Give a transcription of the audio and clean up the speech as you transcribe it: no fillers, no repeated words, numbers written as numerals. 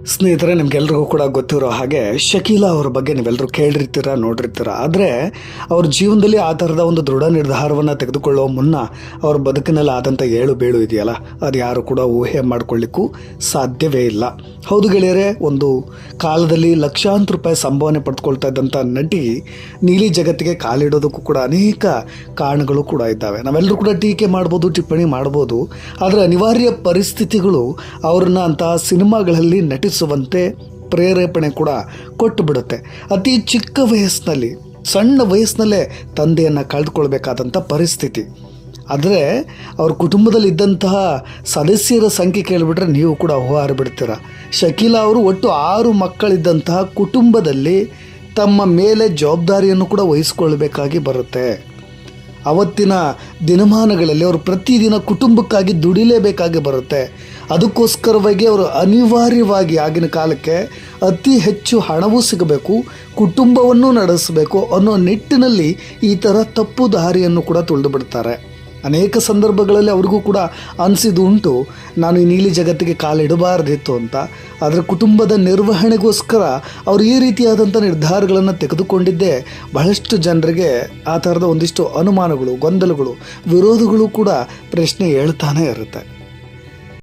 ಸ್ನೇಹಿತರೆ, ನಿಮ್ಗೆಲ್ರಿಗೂ ಕೂಡ ಗೊತ್ತಿರೋ ಹಾಗೆ ಶಕೀಲಾ ಅವ್ರ ಬಗ್ಗೆ ನೀವೆಲ್ಲರೂ ಕೇಳಿರ್ತೀರ, ನೋಡಿರ್ತೀರ. ಆದರೆ ಅವ್ರ ಜೀವನದಲ್ಲಿ ಆ ಥರದ ಒಂದು ದೃಢ ನಿರ್ಧಾರವನ್ನು ತೆಗೆದುಕೊಳ್ಳೋ ಮುನ್ನ ಅವ್ರ ಬದುಕಿನಲ್ಲಿ ಆದಂಥ ಏಳು ಬೀಳು ಇದೆಯಲ್ಲ, ಅದು ಯಾರು ಕೂಡ ಊಹೆ ಮಾಡ್ಕೊಳ್ಳಿಕ್ಕೂ ಸಾಧ್ಯವೇ ಇಲ್ಲ. ಹೌದು ಗೆಳೆಯರೆ, ಒಂದು ಕಾಲದಲ್ಲಿ ಲಕ್ಷಾಂತರ ರೂಪಾಯಿ ಸಂಭಾವನೆ ಪಡೆದುಕೊಳ್ತಾ ಇದ್ದಂಥ ನಟಿ ನೀಲಿ ಜಗತ್ತಿಗೆ ಕಾಲಿಡೋದಕ್ಕೂ ಕೂಡ ಅನೇಕ ಕಾರಣಗಳು ಕೂಡ ಇದ್ದಾವೆ. ನಾವೆಲ್ಲರೂ ಕೂಡ ಟೀಕೆ ಮಾಡ್ಬೋದು, ಟಿಪ್ಪಣಿ ಮಾಡ್ಬೋದು. ಆದರೆ ಅನಿವಾರ್ಯ ಪರಿಸ್ಥಿತಿಗಳು ಅವ್ರನ್ನ ಅಂತಹ ಸಿನಿಮಾಗಳಲ್ಲಿ ನಟಿಸುವಂತೆ ಪ್ರೇರೇಪಣೆ ಕೂಡ ಕೊಟ್ಟು ಬಿಡುತ್ತೆ. ಅತಿ ಚಿಕ್ಕ ವಯಸ್ಸಿನಲ್ಲಿ, ಸಣ್ಣ ವಯಸ್ಸಿನಲ್ಲೇ ತಂದೆಯನ್ನು ಕಳೆದುಕೊಳ್ಬೇಕಾದಂಥ ಪರಿಸ್ಥಿತಿ. ಆದರೆ ಅವ್ರ ಕುಟುಂಬದಲ್ಲಿ ಇದ್ದಂತಹ ಸದಸ್ಯರ ಸಂಖ್ಯೆ ಕೇಳಿಬಿಟ್ರೆ ನೀವು ಕೂಡ ಬಿಡ್ತೀರ. ಶಕೀಲಾ ಅವರು ಒಟ್ಟು 6 ಮಕ್ಕಳಿದ್ದಂತಹ ಕುಟುಂಬದಲ್ಲಿ ತಮ್ಮ ಮೇಲೆ ಜವಾಬ್ದಾರಿಯನ್ನು ಕೂಡ ವಹಿಸ್ಕೊಳ್ಬೇಕಾಗಿ ಬರುತ್ತೆ. ಅವತ್ತಿನ ದಿನಮಾನಗಳಲ್ಲಿ ಅವರು ಪ್ರತಿದಿನ ಕುಟುಂಬಕ್ಕಾಗಿ ದುಡಿಲೇಬೇಕಾಗಿ ಬರುತ್ತೆ. ಅದಕ್ಕೋಸ್ಕರವಾಗಿ ಅವರು ಅನಿವಾರ್ಯವಾಗಿ ಆಗಿನ ಕಾಲಕ್ಕೆ ಅತಿ ಹೆಚ್ಚು ಹಣವೂ ಸಿಗಬೇಕು, ಕುಟುಂಬವನ್ನು ನಡೆಸಬೇಕು ಅನ್ನೋ ನಿಟ್ಟಿನಲ್ಲಿ ಈ ಥರ ತಪ್ಪು ದಾರಿಯನ್ನು ಕೂಡ ತುಳಿದು ಬಿಡ್ತಾರೆ. ಅನೇಕ ಸಂದರ್ಭಗಳಲ್ಲಿ ಅವ್ರಿಗೂ ಕೂಡ ಅನಿಸಿದ್ದು ಉಂಟು, ನಾನು ಈ ನೀಲಿ ಜಗತ್ತಿಗೆ ಕಾಲಿಡಬಾರ್ದಿತ್ತು ಅಂತ. ಆದರೆ ಕುಟುಂಬದ ನಿರ್ವಹಣೆಗೋಸ್ಕರ ಅವರು ಈ ರೀತಿಯಾದಂಥ ನಿರ್ಧಾರಗಳನ್ನು ತೆಗೆದುಕೊಂಡಿದ್ದೇ ಬಹಳಷ್ಟು ಜನರಿಗೆ ಆ ಥರದ ಒಂದಿಷ್ಟು ಅನುಮಾನಗಳು, ಗೊಂದಲಗಳು, ವಿರೋಧಗಳು ಕೂಡ ಪ್ರಶ್ನೆ ಹೇಳ್ತಾನೆ ಇರುತ್ತೆ.